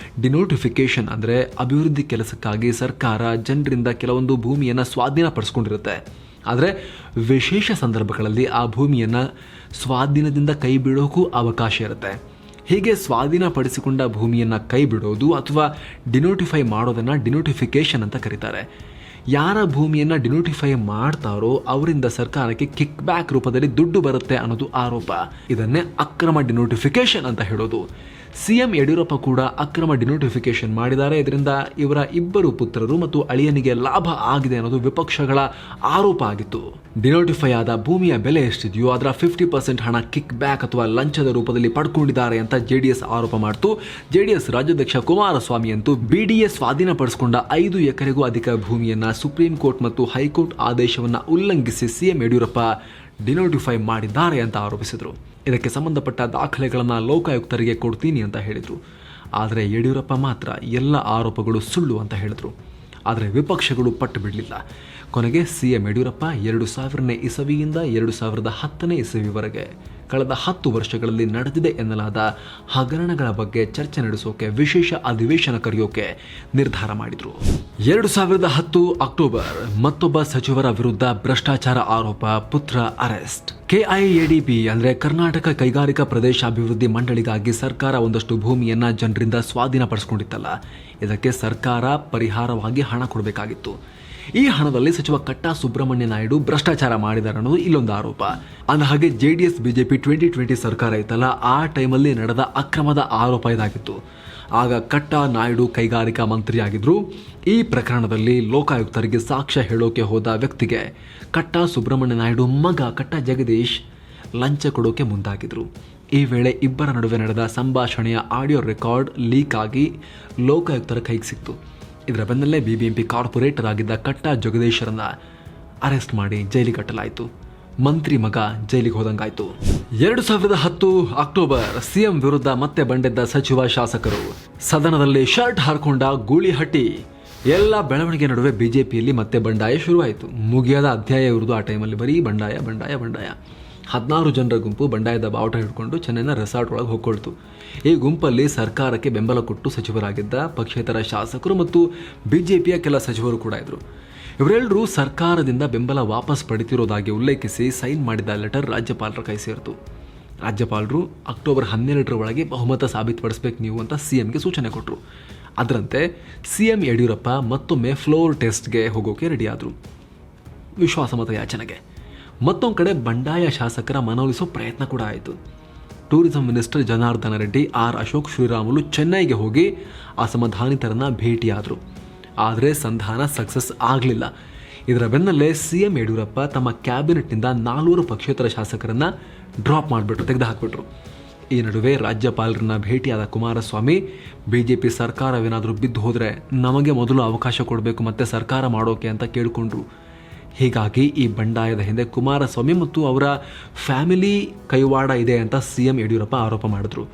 ಡಿನೋಟಿಫಿಕೇಶನ್ ಅಂದರೆ ಅಭಿವೃದ್ಧಿ ಕೆಲಸಕ್ಕಾಗಿ ಸರ್ಕಾರ ಜನರಿಂದ ಕೆಲವೊಂದು ಭೂಮಿಯನ್ನು ಸ್ವಾಧೀನಪಡಿಸ್ಕೊಂಡಿರುತ್ತೆ. ಆದರೆ ವಿಶೇಷ ಸಂದರ್ಭಗಳಲ್ಲಿ ಆ ಭೂಮಿಯನ್ನು ಸ್ವಾಧೀನದಿಂದ ಕೈ ಬಿಡೋಕ್ಕೂ ಅವಕಾಶ ಇರುತ್ತೆ. ಹೀಗೆ ಸ್ವಾಧೀನಪಡಿಸಿಕೊಂಡ ಭೂಮಿಯನ್ನು ಕೈ ಬಿಡೋದು ಅಥವಾ ಡಿನೋಟಿಫೈ ಮಾಡೋದನ್ನು ಡಿನೋಟಿಫಿಕೇಶನ್ ಅಂತ ಕರೀತಾರೆ. ಯಾರ ಭೂಮಿಯನ್ನು ಡಿನೋಟಿಫೈ ಮಾಡ್ತಾರೋ ಅವರಿಂದ ಸರ್ಕಾರಕ್ಕೆ ಕಿಕ್ ಬ್ಯಾಕ್ ರೂಪದಲ್ಲಿ ದುಡ್ಡು ಬರುತ್ತೆ ಅನ್ನೋದು ಆರೋಪ. ಇದನ್ನೇ ಅಕ್ರಮ ಡಿನೋಟಿಫಿಕೇಶನ್ ಅಂತ ಹೇಳೋದು. ಸಿಎಂ ಯಡಿಯೂರಪ್ಪ ಕೂಡ ಅಕ್ರಮ ಡಿನೋಟಿಫಿಕೇಶನ್ ಮಾಡಿದ್ದಾರೆ. ಇದರಿಂದ ಇವರ ಇಬ್ಬರು ಪುತ್ರರು ಮತ್ತು ಅಳಿಯನಿಗೆ ಲಾಭ ಆಗಿದೆ ಅನ್ನೋದು ವಿಪಕ್ಷಗಳ ಆರೋಪ ಆಗಿತ್ತು. ಡಿನೋಟಿಫೈ ಆದ ಭೂಮಿಯ ಬೆಲೆ ಎಷ್ಟಿದೆಯೋ ಅದರ 50% ಹಣ ಕಿಕ್ ಬ್ಯಾಕ್ ಅಥವಾ ಲಂಚದ ರೂಪದಲ್ಲಿ ಪಡ್ಕೊಂಡಿದ್ದಾರೆ ಅಂತ JDS ಆರೋಪ ಮಾಡ್ತು. JDS ರಾಜ್ಯಾಧ್ಯಕ್ಷ ಕುಮಾರಸ್ವಾಮಿ ಅಂತೂ BDA ಸ್ವಾಧೀನಪಡಿಸಿಕೊಂಡ 5 ಎಕರೆಗೂ ಅಧಿಕ ಭೂಮಿಯನ್ನ ಸುಪ್ರೀಂ ಕೋರ್ಟ್ ಮತ್ತು ಹೈಕೋರ್ಟ್ ಆದೇಶವನ್ನು ಉಲ್ಲಂಘಿಸಿ ಸಿಎಂ ಯಡಿಯೂರಪ್ಪ ಡಿನೋಟಿಫೈ ಮಾಡಿದ್ದಾರೆ ಅಂತ ಆರೋಪಿಸಿದರು. ಇದಕ್ಕೆ ಸಂಬಂಧಪಟ್ಟ ದಾಖಲೆಗಳನ್ನು ಲೋಕಾಯುಕ್ತರಿಗೆ ಕೊಡ್ತೀನಿ ಅಂತ ಹೇಳಿದರು. ಆದರೆ ಯಡಿಯೂರಪ್ಪ ಮಾತ್ರ ಎಲ್ಲ ಆರೋಪಗಳು ಸುಳ್ಳು ಅಂತ ಹೇಳಿದರು. ಆದರೆ ವಿಪಕ್ಷಗಳು ಪಟ್ಟು ಬಿಡಲಿಲ್ಲ. ಕೊನೆಗೆ ಸಿಎಂ ಯಡಿಯೂರಪ್ಪ 2000ನೇ ಇಸವಿಯಿಂದ 2010ನೇ ಇಸವಿವರೆಗೆ ಕಳೆದ 10 ವರ್ಷಗಳಲ್ಲಿ ನಡೆದಿದೆ ಎನ್ನಲಾದ ಹಗರಣಗಳ ಬಗ್ಗೆ ಚರ್ಚೆ ನಡೆಸೋಕೆ ವಿಶೇಷ ಅಧಿವೇಶನ ಕರೆಯೋಕೆ ನಿರ್ಧಾರ ಮಾಡಿದರು. 2010 ಅಕ್ಟೋಬರ್ ಮತ್ತೊಬ್ಬ ಸಚಿವರ ವಿರುದ್ಧ ಭ್ರಷ್ಟಾಚಾರ ಆರೋಪ, ಪುತ್ರ ಅರೆಸ್ಟ್. KIADB ಅಂದರೆ ಕರ್ನಾಟಕ ಕೈಗಾರಿಕಾ ಪ್ರದೇಶ ಅಭಿವೃದ್ಧಿ ಮಂಡಳಿಗಾಗಿ ಸರ್ಕಾರ ಒಂದಷ್ಟು ಭೂಮಿಯನ್ನ ಜನರಿಂದ ಸ್ವಾಧೀನಪಡಿಸಿಕೊಂಡಿತ್ತಲ್ಲ, ಇದಕ್ಕೆ ಸರ್ಕಾರ ಪರಿಹಾರವಾಗಿ ಹಣ ಕೊಡಬೇಕಾಗಿತ್ತು. ಈ ಹಣದಲ್ಲಿ ಸಚಿವ ಕಟ್ಟಾ ಸುಬ್ರಹ್ಮಣ್ಯ ನಾಯ್ಡು ಭ್ರಷ್ಟಾಚಾರ ಮಾಡಿದ್ದಾರೆ ಅನ್ನೋದು ಇಲ್ಲೊಂದು ಆರೋಪ. ಅಂದಹಾಗೆ JDS BJP 2020 ಸರ್ಕಾರ ಇತ್ತಲ್ಲ, ಆ ಟೈಮಲ್ಲಿ ನಡೆದ ಅಕ್ರಮದ ಆರೋಪ ಇದಾಗಿತ್ತು. ಆಗ ಕಟ್ಟಾ ನಾಯ್ಡು ಕೈಗಾರಿಕಾ ಮಂತ್ರಿಯಾಗಿದ್ರು. ಈ ಪ್ರಕರಣದಲ್ಲಿ ಲೋಕಾಯುಕ್ತರಿಗೆ ಸಾಕ್ಷ್ಯ ಹೇಳೋಕೆ ಹೋದ ವ್ಯಕ್ತಿಗೆ ಕಟ್ಟಾ ಸುಬ್ರಹ್ಮಣ್ಯ ನಾಯ್ಡು ಮಗ ಕಟ್ಟಾ ಜಗದೀಶ್ ಲಂಚ ಕೊಡೋಕೆ ಮುಂದಾಗಿದ್ರು. ಈ ವೇಳೆ ಇಬ್ಬರ ನಡುವೆ ನಡೆದ ಸಂಭಾಷಣೆಯ ಆಡಿಯೋ ರೆಕಾರ್ಡ್ ಲೀಕ್ ಆಗಿ ಲೋಕಾಯುಕ್ತರ ಕೈಗೆ ಸಿಕ್ತು. ಇದರ ಬೆನ್ನಲ್ಲೇ BBMP ಕಾರ್ಪೊರೇಟರ್ ಆಗಿದ್ದ ಕಟ್ಟಾ ಜಗದೀಶರನ್ನ ಅರೆಸ್ಟ್ ಮಾಡಿ ಜೈಲಿಗೆ ಕಟ್ಟಲಾಯಿತು. ಮಂತ್ರಿ ಮಗ ಜೈಲಿಗೆ ಹೋದಂಗಾಯ್ತು. 2010 ಅಕ್ಟೋಬರ್ ಸಿಎಂ ವಿರುದ್ಧ ಮತ್ತೆ ಬಂಡೆದ್ದ ಸಚಿವ ಶಾಸಕರು. ಸದನದಲ್ಲಿ ಶರ್ಟ್ ಹಾರ್ಕೊಂಡ ಗೂಳಿಹಟ್ಟಿ. ಎಲ್ಲ ಬೆಳವಣಿಗೆ ನಡುವೆ ಬಿಜೆಪಿಯಲ್ಲಿ ಮತ್ತೆ ಬಂಡಾಯ ಶುರುವಾಯಿತು. ಮುಗಿಯಾದ ಅಧ್ಯಾಯ ಇರುವುದು ಆ ಟೈಮಲ್ಲಿ. ಬರೀ ಬಂಡಾಯ ಬಂಡಾಯ ಬಂಡಾಯ. 16 ಜನರ ಗುಂಪು ಬಂಡಾಯದ ಬಾವುಟ ಹಿಡ್ಕೊಂಡು ಚೆನ್ನೈನ ರೆಸಾರ್ಟ್ ಒಳಗೆ ಹೋಗ್ಕೊಳ್ತು. ಈ ಗುಂಪಲ್ಲಿ ಸರ್ಕಾರಕ್ಕೆ ಬೆಂಬಲ ಕೊಟ್ಟು ಸಚಿವರಾಗಿದ್ದ ಪಕ್ಷೇತರ ಶಾಸಕರು ಮತ್ತು ಬಿಜೆಪಿಯ ಕೆಲ ಸಚಿವರು ಕೂಡ ಇದ್ರು. ಇವರೆಲ್ಲರೂ ಸರ್ಕಾರದಿಂದ ಬೆಂಬಲ ವಾಪಸ್ ಪಡೆದಿರೋದಾಗಿ ಉಲ್ಲೇಖಿಸಿ ಸೈನ್ ಮಾಡಿದ ಲೆಟರ್ ರಾಜ್ಯಪಾಲರ ಕೈ ಸೇರಿತು. ರಾಜ್ಯಪಾಲರು ಅಕ್ಟೋಬರ್ 12ರ ಒಳಗೆ ಬಹುಮತ ಸಾಬೀತುಪಡಿಸಬೇಕು ನೀವು ಅಂತ CMಗೆ ಸೂಚನೆ ಕೊಟ್ಟರು. ಅದರಂತೆ CM ಯಡಿಯೂರಪ್ಪ ಮತ್ತೊಮ್ಮೆ ಫ್ಲೋರ್ ಟೆಸ್ಟ್ಗೆ ಹೋಗೋಕೆ ರೆಡಿಯಾದರು, ವಿಶ್ವಾಸಮತ ಯಾಚನೆಗೆ. ಮತ್ತೊಂದು ಕಡೆ ಬಂಡಾಯ ಶಾಸಕರ ಮನವೊಲಿಸೋ ಪ್ರಯತ್ನ ಕೂಡ ಆಯಿತು. Tourism minister Janardhana Reddy, R Ashok, Sriramulu ಚೆನ್ನೈಗೆ ಹೋಗಿ ಅಸಮಾಧಾನಿತರನ್ನ ಭೇಟಿಯಾದರು. ಆದರೆ ಸಂಧಾನ ಸಕ್ಸಸ್ ಆಗಲಿಲ್ಲ. ಇದರ ಬೆನ್ನಲ್ಲೇ CM ಯಡಿಯೂರಪ್ಪ ತಮ್ಮ ಕ್ಯಾಬಿನೆಟ್ನಿಂದ 400 ಪಕ್ಷೇತರ ಶಾಸಕರನ್ನ ಡ್ರಾಪ್ ಮಾಡಿಬಿಟ್ರು, ತೆಗೆದುಹಾಕ್ಬಿಟ್ರು. ಈ ನಡುವೆ ರಾಜ್ಯಪಾಲರನ್ನ ಭೇಟಿಯಾದ ಕುಮಾರಸ್ವಾಮಿ, BJP ಸರ್ಕಾರವೇನಾದರೂ ಬಿದ್ದು ಹೋದರೆ ನಮಗೆ ಮೊದಲು ಅವಕಾಶ ಕೊಡಬೇಕು ಮತ್ತೆ ಸರ್ಕಾರ ಮಾಡೋಕೆ ಅಂತ ಕೇಳಿಕೊಂಡ್ರು. ಹೀಗಾಗಿ ಈ ಬಂಡಾಯದ ಹಿಂದೆ ಕುಮಾರಸ್ವಾಮಿ ಮತ್ತು ಅವರ ಫ್ಯಾಮಿಲಿ ಕೈವಾಡ ಇದೆ ಅಂತ CM ಯಡಿಯೂರಪ್ಪ ಆರೋಪ ಮಾಡಿದ್ರು.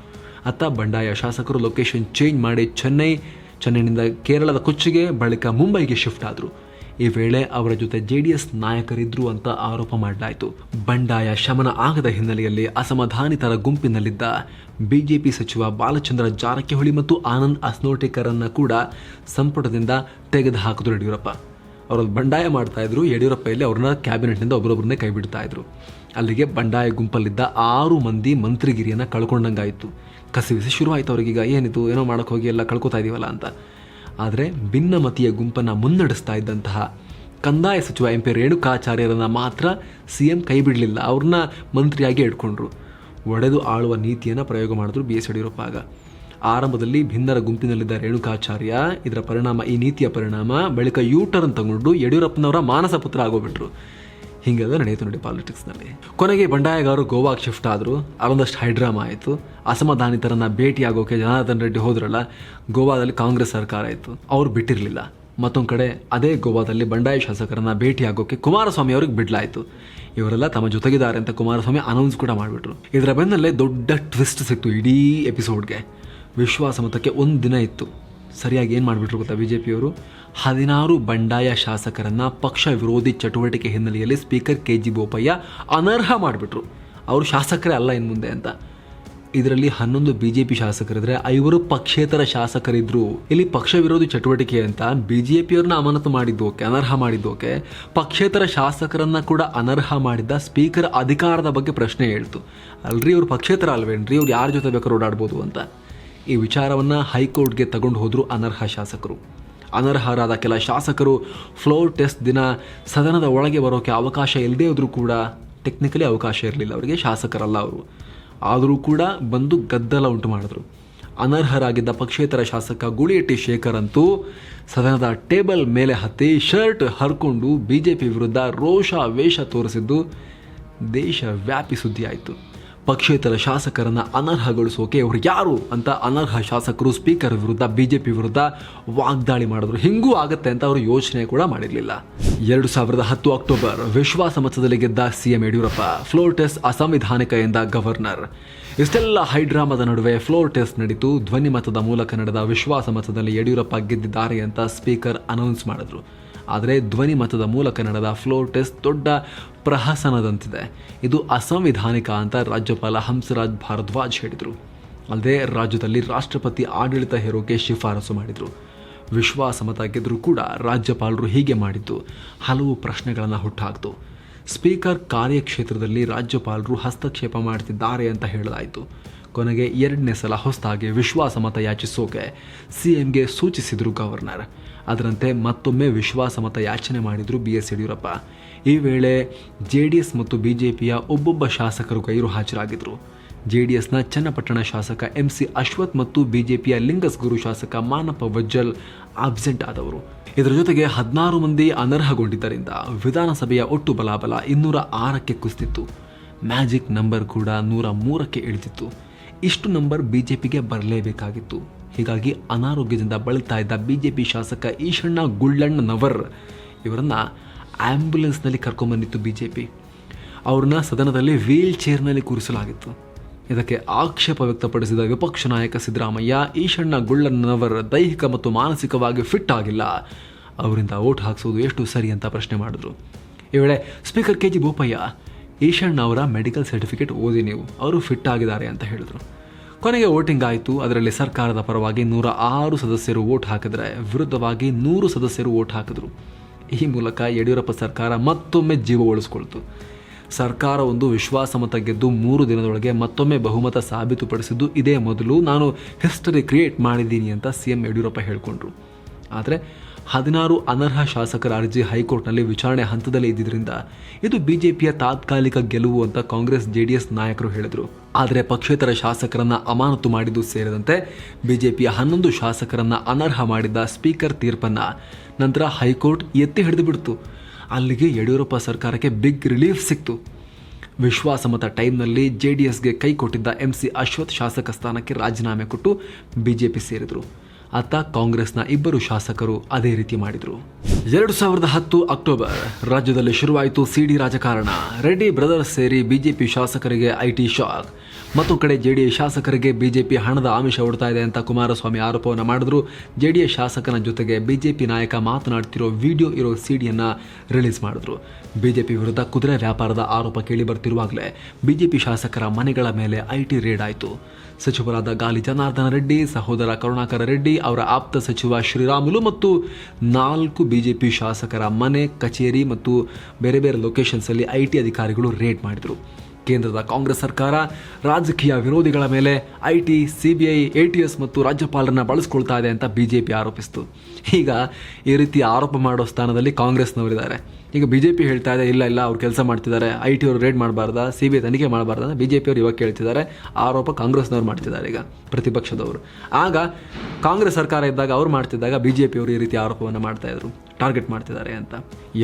ಅತ್ತ ಬಂಡಾಯ ಶಾಸಕರು ಲೊಕೇಶನ್ ಚೇಂಜ್ ಮಾಡಿ ಚೆನ್ನೈನಿಂದ ಕೇರಳದ ಕೊಚ್ಚಿಗೆ, ಬಳಿಕ ಮುಂಬೈಗೆ ಶಿಫ್ಟ್ ಆದರು. ಈ ವೇಳೆ ಅವರ ಜೊತೆ JDS ನಾಯಕರಿದ್ರು ಅಂತ ಆರೋಪ ಮಾಡಲಾಯಿತು. ಬಂಡಾಯ ಶಮನ ಆಗದ ಹಿನ್ನೆಲೆಯಲ್ಲಿ ಅಸಮಾಧಾನಿತರ ಗುಂಪಿನಲ್ಲಿದ್ದ BJP ಸಚಿವ ಬಾಲಚಂದ್ರ ಜಾರಕಿಹೊಳಿ ಮತ್ತು ಆನಂದ್ ಅಸ್ನೋಟಿಕರನ್ನ ಕೂಡ ಸಂಪುಟದಿಂದ ತೆಗೆದುಹಾಕಿದ್ರು ಯಡಿಯೂರಪ್ಪ. ಅವರಲ್ಲಿ ಬಂಡಾಯ ಮಾಡ್ತಾ ಇದ್ರು. ಯಡಿಯೂರಪ್ಪ ಇಲ್ಲಿ ಅವ್ರನ್ನ ಕ್ಯಾಬಿನೆಟ್ನಿಂದ ಒಬ್ಬರೊಬ್ಬರನ್ನೇ ಕೈ ಬಿಡ್ತಾ ಇದ್ರು. ಅಲ್ಲಿಗೆ ಬಂಡಾಯ ಗುಂಪಲ್ಲಿದ್ದ 6 ಮಂದಿ ಮಂತ್ರಿಗಿರಿಯನ್ನು ಕಳ್ಕೊಂಡಂಗಾಯಿತು. ಕಸಿವಿಸಿ ಶುರುವಾಯಿತು ಅವ್ರಿಗೀಗ, ಏನಿದು ಏನೋ ಮಾಡೋಕ್ಕೆ ಹೋಗಿ ಎಲ್ಲ ಕಳ್ಕೊತಾ ಇದೀವಲ್ಲ ಅಂತ. ಆದರೆ ಭಿನ್ನಮತೀಯ ಗುಂಪನ್ನು ಮುನ್ನಡೆಸ್ತಾ ಇದ್ದಂತಹ ಕಂದಾಯ ಸಚಿವ MP ರೇಣುಕಾಚಾರ್ಯರನ್ನು ಮಾತ್ರ CM ಕೈ ಬಿಡಲಿಲ್ಲ. ಅವ್ರನ್ನ ಮಂತ್ರಿಯಾಗಿ ಇಟ್ಕೊಂಡ್ರು. ಒಡೆದು ಆಳುವ ನೀತಿಯನ್ನು ಪ್ರಯೋಗ ಮಾಡಿದ್ರು BS ಯಡಿಯೂರಪ್ಪ. ಆಗ ಆರಂಭದಲ್ಲಿ ಭಿನ್ನರ ಗುಂಪಿನಲ್ಲಿದ್ದ ರೇಣುಕಾಚಾರ್ಯ, ಇದರ ಪರಿಣಾಮ, ಈ ನೀತಿಯ ಪರಿಣಾಮ, ಬಳಿಕ U-ಟರ್ನ್ ತಗೊಂಡು ಯಡಿಯೂರಪ್ಪನವರ ಮಾನಸ ಪುತ್ರ ಆಗೋಗ್ಬಿಟ್ರು. ಹೀಗೆಲ್ಲ ನಡೆಯಿತು ನೋಡಿ ಪಾಲಿಟಿಕ್ಸ್ನಲ್ಲಿ. ಕೊನೆಗೆ ಬಂಡಾಯಗಾರರು ಗೋವಾಗೆ ಶಿಫ್ಟ್ ಆದರು. ಅಲ್ಲೊಂದಷ್ಟು ಹೈಡ್ರಾಮಾ ಆಯಿತು. ಅಸಮಾಧಾನಿತರನ್ನ ಭೇಟಿಯಾಗೋಕೆ ಜನಾರ್ದನ್ ರೆಡ್ಡಿ ಹೋದ್ರಲ್ಲ, ಗೋವಾದಲ್ಲಿ ಕಾಂಗ್ರೆಸ್ ಸರ್ಕಾರ ಇತ್ತು, ಅವ್ರು ಬಿಟ್ಟಿರಲಿಲ್ಲ. ಮತ್ತೊಂದು ಕಡೆ ಅದೇ ಗೋವಾದಲ್ಲಿ ಬಂಡಾಯ ಶಾಸಕರನ್ನ ಭೇಟಿಯಾಗೋಕೆ ಕುಮಾರಸ್ವಾಮಿ ಅವ್ರಿಗೆ ಬಿಡಲಾಯಿತು. ಇವರೆಲ್ಲ ತಮ್ಮ ಜೊತೆಗಿದ್ದಾರೆ ಅಂತ ಕುಮಾರಸ್ವಾಮಿ ಅನೌನ್ಸ್ ಕೂಡ ಮಾಡಿಬಿಟ್ರು. ಇದರ ಬೆನ್ನಲ್ಲೇ ದೊಡ್ಡ ಟ್ವಿಸ್ಟ್ ಸಿಕ್ತು ಇಡೀ ಎಪಿಸೋಡ್ಗೆ. ವಿಶ್ವಾಸಮತಕ್ಕೆ 1 ದಿನ ಇತ್ತು. ಸರಿಯಾಗಿ ಏನು ಮಾಡಿಬಿಟ್ರು ಗೊತ್ತಾ BJPಯವರು? 16 ಬಂಡಾಯ ಶಾಸಕರನ್ನ ಪಕ್ಷ ವಿರೋಧಿ ಚಟುವಟಿಕೆ ಹಿನ್ನೆಲೆಯಲ್ಲಿ ಸ್ಪೀಕರ್ KG ಬೋಪಯ್ಯ ಅನರ್ಹ ಮಾಡಿಬಿಟ್ರು. ಅವರು ಶಾಸಕರೇ ಅಲ್ಲ ಇನ್ನು ಮುಂದೆ ಅಂತ. ಇದರಲ್ಲಿ 11 BJP ಶಾಸಕರಿದ್ರೆ 5 ಪಕ್ಷೇತರ ಶಾಸಕರಿದ್ರು. ಇಲ್ಲಿ ಪಕ್ಷ ವಿರೋಧಿ ಚಟುವಟಿಕೆ ಅಂತ BJPಯವ್ರನ್ನ ಅಮಾನತು ಮಾಡಿದ್ದೋಕೆ, ಅನರ್ಹ ಮಾಡಿದ್ದೋಕೆ, ಪಕ್ಷೇತರ ಶಾಸಕರನ್ನ ಕೂಡ ಅನರ್ಹ ಮಾಡಿದ್ದ ಸ್ಪೀಕರ್ ಅಧಿಕಾರದ ಬಗ್ಗೆ ಪ್ರಶ್ನೆ ಹೇಳ್ತು. ಅಲ್ರಿ ಇವ್ರು ಪಕ್ಷೇತರ ಅಲ್ವೇನ್ರಿ, ಇವ್ರು ಯಾರ ಜೊತೆ ಬೇಕಾದ್ರೂ ಓಡಾಡ್ಬೋದು ಅಂತ. ಈ ವಿಚಾರವನ್ನು ಹೈಕೋರ್ಟ್ಗೆ ತಗೊಂಡು ಹೋದ್ರು ಅನರ್ಹ ಶಾಸಕರು. ಅನರ್ಹರಾದ ಕೆಲ ಶಾಸಕರು ಫ್ಲೋರ್ ಟೆಸ್ಟ್ ದಿನ ಸದನದ ಒಳಗೆ ಬರೋಕ್ಕೆ ಅವಕಾಶ ಇಲ್ಲದೇ ಇದ್ರೂ ಕೂಡ, ಟೆಕ್ನಿಕಲಿ ಅವಕಾಶ ಇರಲಿಲ್ಲ ಅವರಿಗೆ, ಶಾಸಕರಲ್ಲ ಅವರು, ಆದರೂ ಕೂಡ ಬಂದು ಗದ್ದಲ ಉಂಟು ಮಾಡಿದ್ರು. ಅನರ್ಹರಾಗಿದ್ದ ಪಕ್ಷೇತರ ಶಾಸಕ ಗೂಳಿಹಟ್ಟಿ ಶೇಖರ್ ಅಂತೂ ಸದನದ ಟೇಬಲ್ ಮೇಲೆ ಹತ್ತಿ ಶರ್ಟ್ ಹರ್ಕೊಂಡು BJP ವಿರುದ್ಧ ರೋಷಾವೇಶ ತೋರಿಸಿದ್ದು ದೇಶವ್ಯಾಪಿ ಸುದ್ದಿಯಾಯಿತು. ಪಕ್ಷೇತರ ಶಾಸಕರನ್ನು ಅನರ್ಹಗೊಳಿಸೋಕೆ ಇವರು ಯಾರು ಅಂತ ಅನರ್ಹ ಶಾಸಕರು ಸ್ಪೀಕರ್ ವಿರುದ್ಧ, BJP ವಿರುದ್ಧ ವಾಗ್ದಾಳಿ ಮಾಡಿದ್ರು. ಹಿಂಗೂ ಆಗತ್ತೆ ಅಂತ ಅವರು ಯೋಚನೆ ಕೂಡ ಮಾಡಿರಲಿಲ್ಲ. 2010 ಅಕ್ಟೋಬರ್ ವಿಶ್ವಾಸಮತದಲ್ಲಿ ಗೆದ್ದ CM ಯಡಿಯೂರಪ್ಪ. ಫ್ಲೋರ್ ಟೆಸ್ಟ್ ಅಸಂವಿಧಾನಿಕ ಎಂದ ಗವರ್ನರ್. ಇಷ್ಟೆಲ್ಲ ಹೈಡ್ರಾಮಾದ ನಡುವೆ ಫ್ಲೋರ್ ಟೆಸ್ಟ್ ನಡೀತು. ಧ್ವನಿ ಮತದ ಮೂಲಕ ನಡೆದ ವಿಶ್ವಾಸಮತದಲ್ಲಿ ಯಡಿಯೂರಪ್ಪ ಗೆದ್ದಿದ್ದಾರೆ ಅಂತ ಸ್ಪೀಕರ್ ಅನೌನ್ಸ್ ಮಾಡಿದ್ರು. ಆದರೆ ಧ್ವನಿ ಮತದ ಮೂಲಕ ನಡೆದ ಫ್ಲೋರ್ ಟೆಸ್ಟ್ ದೊಡ್ಡ ಪ್ರಹಸನದಂತಿದೆ. ಇದು ಅಸಂವಿಧಾನಿಕ ಅಂತ ರಾಜ್ಯಪಾಲ ಹಂಸರಾಜ್ ಭಾರದ್ವಾಜ್ ಹೇಳಿದರು. ಅಲ್ಲದೆ ರಾಜ್ಯದಲ್ಲಿ ರಾಷ್ಟ್ರಪತಿ ಆಡಳಿತ ಹೇರೋಕೆ ಶಿಫಾರಸು ಮಾಡಿದರು. ವಿಶ್ವಾಸಮತ ಗೆದ್ದರೂ ಕೂಡ ರಾಜ್ಯಪಾಲರು ಹೀಗೆ ಮಾಡಿದ್ದು ಹಲವು ಪ್ರಶ್ನೆಗಳನ್ನು ಹುಟ್ಟಾಕ್ತು. ಸ್ಪೀಕರ್ ಕಾರ್ಯಕ್ಷೇತ್ರದಲ್ಲಿ ರಾಜ್ಯಪಾಲರು ಹಸ್ತಕ್ಷೇಪ ಮಾಡ್ತಿದ್ದಾರೆ ಅಂತ ಹೇಳಲಾಯಿತು. ಕೊನೆಗೆ 2ನೇ ಸಲ ಹೊಸದಾಗಿ ವಿಶ್ವಾಸಮತ ಯಾಚಿಸೋಕೆ CMಗೆ ಸೂಚಿಸಿದರು ಗವರ್ನರ್. ಅದರಂತೆ ಮತ್ತೊಮ್ಮೆ ವಿಶ್ವಾಸಮತ ಯಾಚನೆ ಮಾಡಿದರು BS ಯಡಿಯೂರಪ್ಪ. ಈ ವೇಳೆ JDS ಮತ್ತು BJPಯ ಒಬ್ಬೊಬ್ಬ ಶಾಸಕರು ಗೈರು ಹಾಜರಾಗಿದ್ದರು. JDSನ ಚನ್ನಪಟ್ಟಣ ಶಾಸಕ MC ಅಶ್ವಥ್ ಮತ್ತು BJPಯ ಲಿಂಗಸ್ಗೂರು ಶಾಸಕ ಮಾನಪ್ಪ ವಜ್ಜಲ್ ಆಬ್ಸೆಂಟ್ ಆದವರು. ಇದರ ಜೊತೆಗೆ 16 ಮಂದಿ ಅನರ್ಹಗೊಂಡಿದ್ದರಿಂದ ವಿಧಾನಸಭೆಯ ಒಟ್ಟು ಬಲಾಬಲ 206ಕ್ಕೆ ಕುಸಿದಿತ್ತು. ಮ್ಯಾಜಿಕ್ ನಂಬರ್ ಕೂಡ 103ಕ್ಕೆ ಇಳಿದಿತ್ತು. ಇಷ್ಟು ನಂಬರ್ BJPಗೆ ಬರಲೇಬೇಕಾಗಿತ್ತು. ಹೀಗಾಗಿ ಅನಾರೋಗ್ಯದಿಂದ ಬಳಲ್ತಾ ಇದ್ದ BJP ಶಾಸಕ ಈಶಣ್ಣ ಗುಳ್ಳಣ್ಣನವರ್ ಇವರನ್ನ ಆಂಬ್ಯುಲೆನ್ಸ್ನಲ್ಲಿ ಕರ್ಕೊಂಬಂದಿತ್ತು BJP. ಅವ್ರನ್ನ ಸದನದಲ್ಲಿ ವೀಲ್ ಚೇರ್ನಲ್ಲಿ ಕೂರಿಸಲಾಗಿತ್ತು. ಇದಕ್ಕೆ ಆಕ್ಷೇಪ ವ್ಯಕ್ತಪಡಿಸಿದ ವಿಪಕ್ಷ ನಾಯಕ ಸಿದ್ದರಾಮಯ್ಯ, ಈಶಣ್ಣ ಗುಳ್ಳಣ್ಣನವರ್ ದೈಹಿಕ ಮತ್ತು ಮಾನಸಿಕವಾಗಿ ಫಿಟ್ ಆಗಿಲ್ಲ, ಅವರಿಂದ ವೋಟ್ ಹಾಕಿಸೋದು ಎಷ್ಟು ಸರಿ ಅಂತ ಪ್ರಶ್ನೆ ಮಾಡಿದ್ರು. ಈ ವೇಳೆ ಸ್ಪೀಕರ್ KG ಬೋಪಯ್ಯ, ಈಶಣ್ಣ ಅವರ ಮೆಡಿಕಲ್ ಸರ್ಟಿಫಿಕೇಟ್ ಓದಿ ನೀವು, ಅವರು ಫಿಟ್ ಆಗಿದ್ದಾರೆ ಅಂತ ಹೇಳಿದರು. ಕೊನೆಗೆ ವೋಟಿಂಗ್ ಆಯಿತು. ಅದರಲ್ಲಿ ಸರ್ಕಾರದ ಪರವಾಗಿ 106 ಸದಸ್ಯರು ವೋಟ್ ಹಾಕಿದ್ರೆ ವಿರುದ್ಧವಾಗಿ 100 ಸದಸ್ಯರು ವೋಟ್ ಹಾಕಿದ್ರು. ಈ ಮೂಲಕ ಯಡಿಯೂರಪ್ಪ ಸರ್ಕಾರ ಮತ್ತೊಮ್ಮೆ ಜೀವ ಉಳಿಸ್ಕೊಳ್ತು. ಸರ್ಕಾರ ಒಂದು ವಿಶ್ವಾಸಮತ ಗೆದ್ದು 3 ದಿನದೊಳಗೆ ಮತ್ತೊಮ್ಮೆ ಬಹುಮತ ಸಾಬೀತುಪಡಿಸಿದ್ದು ಇದೇ ಮೊದಲು. ನಾನು ಹಿಸ್ಟರಿ ಕ್ರಿಯೇಟ್ ಮಾಡಿದ್ದೀನಿ ಅಂತ CM ಯಡಿಯೂರಪ್ಪ ಹೇಳಿಕೊಂಡ್ರು. ಆದರೆ 16 ಅನರ್ಹ ಶಾಸಕರ ಅರ್ಜಿ ಹೈಕೋರ್ಟ್ನಲ್ಲಿ ವಿಚಾರಣೆ ಹಂತದಲ್ಲಿ ಇದ್ದಿದ್ದರಿಂದ ಇದು ಬಿಜೆಪಿಯ ತಾತ್ಕಾಲಿಕ ಗೆಲುವು ಅಂತ ಕಾಂಗ್ರೆಸ್ JDS ನಾಯಕರು ಹೇಳಿದರು. ಆದರೆ ಪಕ್ಷೇತರ ಶಾಸಕರನ್ನ ಅಮಾನತು ಮಾಡಿದ್ದು ಸೇರಿದಂತೆ ಬಿಜೆಪಿಯ 11 ಶಾಸಕರನ್ನ ಅನರ್ಹ ಮಾಡಿದ್ದ ಸ್ಪೀಕರ್ ತೀರ್ಪನ್ನ ನಂತರ ಹೈಕೋರ್ಟ್ ಎತ್ತಿ ಹಿಡಿದು ಬಿಡ್ತು. ಅಲ್ಲಿಗೆ ಯಡಿಯೂರಪ್ಪ ಸರ್ಕಾರಕ್ಕೆ ಬಿಗ್ ರಿಲೀಫ್ ಸಿಕ್ತು. ವಿಶ್ವಾಸಮತ ಟೈಮ್ನಲ್ಲಿ JDSಗೆ ಕೈ ಕೊಟ್ಟಿದ್ದ MC ಅಶ್ವಥ್ ಶಾಸಕ ಸ್ಥಾನಕ್ಕೆ ರಾಜೀನಾಮೆ ಕೊಟ್ಟು ಬಿಜೆಪಿ ಸೇರಿದರು. ಅತ್ತ ಕಾಂಗ್ರೆಸ್ನ 2 ಶಾಸಕರು ಅದೇ ರೀತಿ ಮಾಡಿದರು. 2010 ಅಕ್ಟೋಬರ್ ರಾಜ್ಯದಲ್ಲಿ ಶುರುವಾಯಿತು CD ರಾಜಕಾರಣ. ರೆಡ್ಡಿ ಬ್ರದರ್ಸ್ ಸೇರಿ ಬಿಜೆಪಿ ಶಾಸಕರಿಗೆ IT ಶಾಕ್. ಮತ್ತೊಂದು ಕಡೆ JDS ಶಾಸಕರಿಗೆ ಬಿಜೆಪಿ ಹಣದ ಆಮಿಷ ಹೊಡ್ತಾ ಇದೆ ಅಂತ ಕುಮಾರಸ್ವಾಮಿ ಆರೋಪವನ್ನು ಮಾಡಿದ್ರು. JDS ಶಾಸಕನ ಜೊತೆಗೆ ಬಿಜೆಪಿ ನಾಯಕ ಮಾತನಾಡ್ತಿರೋ ವಿಡಿಯೋ ಇರೋ CDಯನ್ನು ರಿಲೀಸ್ ಮಾಡಿದ್ರು. ಬಿಜೆಪಿ ವಿರುದ್ಧ ಕುದುರೆ ವ್ಯಾಪಾರದ ಆರೋಪ ಕೇಳಿ ಬರ್ತಿರುವಾಗಲೇ ಬಿಜೆಪಿ ಶಾಸಕರ ಮನೆಗಳ ಮೇಲೆ IT ರೇಡ್ ಆಯಿತು. ಸಚಿವರಾದ ಗಾಲಿ ಜನಾರ್ದನ ರೆಡ್ಡಿ, ಸಹೋದರ ಕರುಣಾಕರ ರೆಡ್ಡಿ, ಅವರ ಆಪ್ತ ಸಚಿವ ಶ್ರೀರಾಮುಲು ಮತ್ತು 4 ಬಿಜೆಪಿ ಶಾಸಕರ ಮನೆ, ಕಚೇರಿ ಮತ್ತು ಬೇರೆ ಬೇರೆ ಲೊಕೇಶನ್ಸಲ್ಲಿ IT ಅಧಿಕಾರಿಗಳು ರೇಡ್ ಮಾಡಿದರು. ಕೇಂದ್ರದ ಕಾಂಗ್ರೆಸ್ ಸರ್ಕಾರ ರಾಜಕೀಯ ವಿರೋಧಿಗಳ ಮೇಲೆ IT, CBI, ATS ಮತ್ತು ರಾಜ್ಯಪಾಲರನ್ನ ಬಳಸ್ಕೊಳ್ತಾ ಇದೆ ಅಂತ ಬಿಜೆಪಿ ಆರೋಪಿಸಿತು. ಈಗ ಈ ರೀತಿ ಆರೋಪ ಮಾಡೋ ಸ್ಥಾನದಲ್ಲಿ ಕಾಂಗ್ರೆಸ್ನವರಿದ್ದಾರೆ. ಈಗ ಬಿಜೆಪಿ ಹೇಳ್ತಾ ಇದೆ ಇಲ್ಲ ಅವ್ರು ಕೆಲಸ ಮಾಡ್ತಿದ್ದಾರೆ, IT ಅವರು ರೇಡ್ ಮಾಡಬಾರ್ದಾ, CBI ತನಿಖೆ ಮಾಡಬಾರ್ದ, ಬಿಜೆಪಿಯವರು ಇವಾಗ ಕೇಳ್ತಿದ್ದಾರೆ. ಆರೋಪ ಕಾಂಗ್ರೆಸ್ನವ್ರು ಮಾಡ್ತಿದ್ದಾರೆ, ಈಗ ಪ್ರತಿಪಕ್ಷದವರು. ಆಗ ಕಾಂಗ್ರೆಸ್ ಸರ್ಕಾರ ಇದ್ದಾಗ ಅವ್ರು ಮಾಡ್ತಿದ್ದಾಗ ಬಿಜೆಪಿಯವರು ಈ ರೀತಿ ಆರೋಪವನ್ನು ಮಾಡ್ತಾ ಇದ್ರು, ಟಾರ್ಗೆಟ್ ಮಾಡ್ತಿದ್ದಾರೆ ಅಂತ.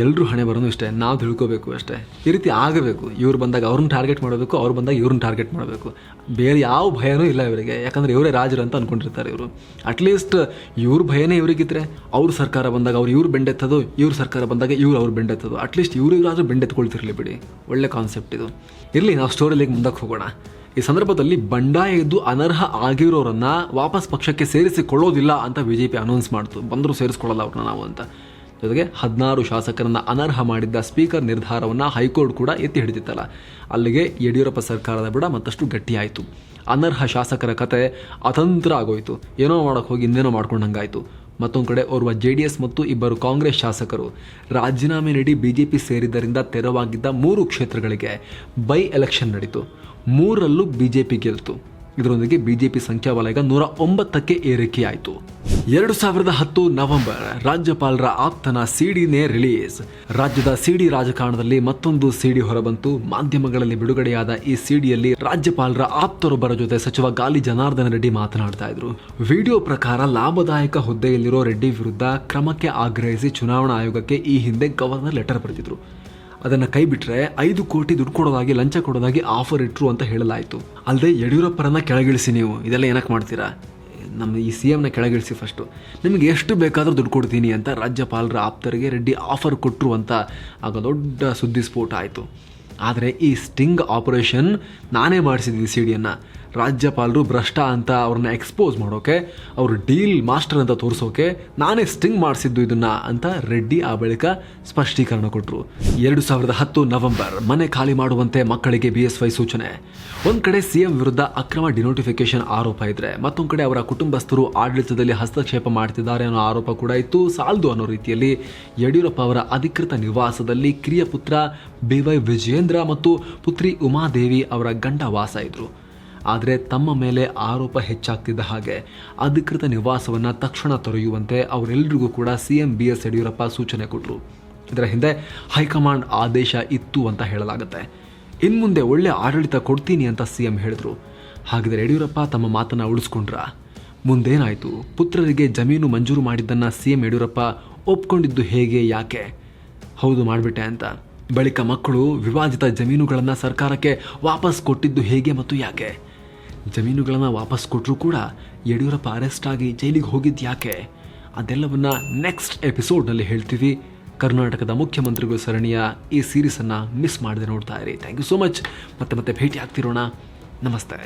ಎಲ್ಲರೂ ಹಣೆ ಬರೋದು ಇಷ್ಟೇ, ನಾವು ತಿಳ್ಕೋಬೇಕು ಅಷ್ಟೇ. ಈ ರೀತಿ ಆಗಬೇಕು. ಇವ್ರು ಬಂದಾಗ ಅವ್ರನ್ನ ಟಾರ್ಗೆಟ್ ಮಾಡಬೇಕು, ಅವ್ರು ಬಂದಾಗ ಇವ್ರನ್ನ ಟಾರ್ಗೆಟ್ ಮಾಡಬೇಕು. ಬೇರೆ ಯಾವ ಭಯನೂ ಇಲ್ಲ ಇವರಿಗೆ, ಯಾಕಂದರೆ ಇವರೇ ರಾಜರು ಅಂತ ಅಂದ್ಕೊಂಡಿರ್ತಾರೆ ಇವರು. ಅಟ್ಲೀಸ್ಟ್ ಇವ್ರ ಭಯನೇ ಇವರಿಗಿದ್ರೆ ಅವ್ರ ಸರ್ಕಾರ ಬಂದಾಗ ಇವ್ರು ಬೆಂಡೆತ್ತದು, ಇವ್ರ ಸರ್ಕಾರ ಬಂದಾಗ ಅವ್ರು ಬೆಂಡೆತ್ತದು. ಅಟ್ಲೀಸ್ಟ್ ಇವರಾದರೂ ಬೆಂಡೆತ್ಕೊಳ್ತಿರಲಿ ಬಿಡಿ. ಒಳ್ಳೆ ಕಾನ್ಸೆಪ್ಟ್ ಇದು. ಇರಲಿ, ನಾವು ಸ್ಟೋರಿಲಿಗೆ ಮುಂದಕ್ಕೆ ಹೋಗೋಣ. ಈ ಸಂದರ್ಭದಲ್ಲಿ ಬಂಡಾಯ ಇದ್ದು ಅನರ್ಹ ಆಗಿರೋರನ್ನ ವಾಪಸ್ ಪಕ್ಷಕ್ಕೆ ಸೇರಿಸಿಕೊಳ್ಳೋದಿಲ್ಲ ಅಂತ ಬಿಜೆಪಿ ಅನೌನ್ಸ್ ಮಾಡ್ತು. ಬಂದರೂ ಸೇರಿಸ್ಕೊಳ್ಳಲ್ಲ ಅವ್ರನ್ನ ನಾವು ಅಂತ. ಜೊತೆಗೆ 16 ಶಾಸಕರನ್ನ ಅನರ್ಹ ಮಾಡಿದ್ದ ಸ್ಪೀಕರ್ ನಿರ್ಧಾರವನ್ನು ಹೈಕೋರ್ಟ್ ಕೂಡ ಎತ್ತಿ ಹಿಡಿದಿತ್ತಲ್ಲ, ಅಲ್ಲಿಗೆ ಯಡಿಯೂರಪ್ಪ ಸರ್ಕಾರದ ಬುಡ ಮತ್ತಷ್ಟು ಗಟ್ಟಿಯಾಯಿತು. ಅನರ್ಹ ಶಾಸಕರ ಕತೆ ಅತಂತ್ರ ಆಗೋಯ್ತು. ಏನೋ ಮಾಡೋಕ್ಕೆ ಹೋಗಿ ಇನ್ನೇನೋ ಮಾಡ್ಕೊಂಡಂಗಾಯಿತು. ಮತ್ತೊಂದು ಕಡೆ ಓರ್ವ JDS ಮತ್ತು 2 ಕಾಂಗ್ರೆಸ್ ಶಾಸಕರು ರಾಜೀನಾಮೆ ನೀಡಿ ಬಿಜೆಪಿ ಸೇರಿದ್ದರಿಂದ ತೆರವಾಗಿದ್ದ 3 ಕ್ಷೇತ್ರಗಳಿಗೆ ಬೈ ಎಲೆಕ್ಷನ್ ನಡೀತು. 3ರಲ್ಲೂ ಬಿಜೆಪಿ ಗೆಲ್ತು. ಇದರೊಂದಿಗೆ ಬಿಜೆಪಿ ಸಂಖ್ಯಾಬಲ 109ಕ್ಕೆ ಏರಿಕೆಯಾಯಿತು. 2010 ನವೆಂಬರ್ ರಾಜ್ಯಪಾಲರ ಆಪ್ತನ CDನೇ ರಿಲೀಸ್. ರಾಜ್ಯದ CD ರಾಜಕಾರಣದಲ್ಲಿ ಮತ್ತೊಂದು CD ಹೊರಬಂತು. ಮಾಧ್ಯಮಗಳಲ್ಲಿ ಬಿಡುಗಡೆಯಾದ ಈ CDಯಲ್ಲಿ ರಾಜ್ಯಪಾಲರ ಆಪ್ತರೊಬ್ಬರ ಜೊತೆ ಸಚಿವ ಗಾಲಿ ಜನಾರ್ದನ ರೆಡ್ಡಿ ಮಾತನಾಡ್ತಾ ಇದ್ರು. ವಿಡಿಯೋ ಪ್ರಕಾರ ಲಾಭದಾಯಕ ಹುದ್ದೆಯಲ್ಲಿರೋ ರೆಡ್ಡಿ ವಿರುದ್ಧ ಕ್ರಮಕ್ಕೆ ಆಗ್ರಹಿಸಿ ಚುನಾವಣಾ ಆಯೋಗಕ್ಕೆ ಈ ಹಿಂದೆ ಗವರ್ನರ್ ಲೆಟರ್ ಬರೆದಿದ್ರು. ಅದನ್ನು ಕೈ ಬಿಟ್ಟರೆ 5 ಕೋಟಿ ದುಡ್ಡು ಕೊಡೋದಾಗಿ, ಲಂಚ ಕೊಡೋದಾಗಿ ಆಫರ್ ಇಟ್ಟರು ಅಂತ ಹೇಳಲಾಯಿತು. ಅಲ್ಲದೆ ಯಡಿಯೂರಪ್ಪರನ್ನ ಕೆಳಗಿಳಿಸಿ, ನೀವು ಇದೆಲ್ಲ ಏನಕ್ಕೆ ಮಾಡ್ತೀರಾ, ನಮ್ಮ ಈ CMನ ಕೆಳಗಿಳಿಸಿ, ಫಸ್ಟು ನಿಮಗೆ ಎಷ್ಟು ಬೇಕಾದರೂ ದುಡ್ಡು ಕೊಡ್ತೀನಿ ಅಂತ ರಾಜ್ಯಪಾಲರ ಆಪ್ತರಿಗೆ ರೆಡ್ಡಿ ಆಫರ್ ಕೊಟ್ಟರು ಅಂತ ಆಗ ದೊಡ್ಡ ಸುದ್ದಿ ಸ್ಫೋಟ ಆಯಿತು. ಆದರೆ ಈ ಸ್ಟಿಂಗ್ ಆಪರೇಷನ್ ನಾನೇ ಮಾಡಿಸಿದ್ದೀನಿ. CDಯನ್ನು ರಾಜ್ಯಪಾಲರು ಭ್ರಷ್ಟ ಅಂತ ಅವ್ರನ್ನ ಎಕ್ಸ್ಪೋಸ್ ಮಾಡೋಕೆ, ಅವರು ಡೀಲ್ ಮಾಸ್ಟರ್ ಅಂತ ತೋರಿಸೋಕೆ ನಾನೇ ಸ್ಟಿಂಗ್ ಮಾಡಿಸಿದ್ದು ಇದನ್ನು ಅಂತ ರೆಡ್ಡಿ ಆ ಬಳಿಕ ಸ್ಪಷ್ಟೀಕರಣ ಕೊಟ್ಟರು. 2010 ನವೆಂಬರ್ ಮನೆ ಖಾಲಿ ಮಾಡುವಂತೆ ಮಕ್ಕಳಿಗೆ BSY ಸೂಚನೆ. ಒಂದು ಕಡೆ CM ವಿರುದ್ಧ ಅಕ್ರಮ ಡಿನೋಟಿಫಿಕೇಶನ್ ಆರೋಪ ಇದ್ರೆ, ಮತ್ತೊಂದು ಕಡೆ ಅವರ ಕುಟುಂಬಸ್ಥರು ಆಡಳಿತದಲ್ಲಿ ಹಸ್ತಕ್ಷೇಪ ಮಾಡ್ತಿದ್ದಾರೆ ಅನ್ನೋ ಆರೋಪ ಕೂಡ ಇತ್ತು. ಸಾಲ್ದು ಅನ್ನೋ ರೀತಿಯಲ್ಲಿ ಯಡಿಯೂರಪ್ಪ ಅವರ ಅಧಿಕೃತ ನಿವಾಸದಲ್ಲಿ ಕಿರಿಯ ಪುತ್ರ BY ವಿಜಯೇಂದ್ರ ಮತ್ತು ಪುತ್ರಿ ಉಮಾದೇವಿ ಅವರ ಗಂಡ ವಾಸ ಇದ್ರು. ಆದರೆ ತಮ್ಮ ಮೇಲೆ ಆರೋಪ ಹೆಚ್ಚಾಗ್ತಿದ್ದ ಹಾಗೆ ಅಧಿಕೃತ ನಿವಾಸವನ್ನು ತಕ್ಷಣ ತೊರೆಯುವಂತೆ ಅವರೆಲ್ಲರಿಗೂ ಕೂಡ CM BS ಯಡಿಯೂರಪ್ಪ ಸೂಚನೆ ಕೊಟ್ಟರು. ಇದರ ಹಿಂದೆ ಹೈಕಮಾಂಡ್ ಆದೇಶ ಇತ್ತು ಅಂತ ಹೇಳಲಾಗುತ್ತೆ. ಇನ್ಮುಂದೆ ಒಳ್ಳೆ ಆಡಳಿತ ಕೊಡ್ತೀನಿ ಅಂತ CM ಹೇಳಿದ್ರು. ಹಾಗಿದ್ರೆ ಯಡಿಯೂರಪ್ಪ ತಮ್ಮ ಮಾತನ್ನು ಉಳಿಸ್ಕೊಂಡ್ರ? ಮುಂದೇನಾಯಿತು? ಪುತ್ರರಿಗೆ ಜಮೀನು ಮಂಜೂರು ಮಾಡಿದ್ದನ್ನು CM ಯಡಿಯೂರಪ್ಪ ಒಪ್ಕೊಂಡಿದ್ದು ಹೇಗೆ, ಯಾಕೆ? ಹೌದು, ಮಾಡಿಬಿಟ್ಟೆ ಅಂತ. ಬಳಿಕ ಮಕ್ಕಳು ವಿವಾದಿತ ಜಮೀನುಗಳನ್ನು ಸರ್ಕಾರಕ್ಕೆ ವಾಪಸ್ ಕೊಟ್ಟಿದ್ದು ಹೇಗೆ ಮತ್ತು ಯಾಕೆ? ಜಮೀನುಗಳನ್ನು ವಾಪಸ್ ಕೊಟ್ಟರೂ ಕೂಡ ಯಡಿಯೂರಪ್ಪ ಅರೆಸ್ಟ್ ಆಗಿ ಜೈಲಿಗೆ ಹೋಗಿದ್ದು ಯಾಕೆ? ಅದೆಲ್ಲವನ್ನ ನೆಕ್ಸ್ಟ್ ಎಪಿಸೋಡ್ನಲ್ಲಿ ಹೇಳ್ತೀವಿ. ಕರ್ನಾಟಕದ ಮುಖ್ಯಮಂತ್ರಿಗಳು ಸರಣಿಯ ಈ ಸೀರೀಸನ್ನು ಮಿಸ್ ಮಾಡದೆ ನೋಡ್ತಾ ಇರಿ. Thank you so much. ಮತ್ತೆ ಭೇಟಿ ಆಗ್ತಿರೋಣ. ನಮಸ್ತೆ.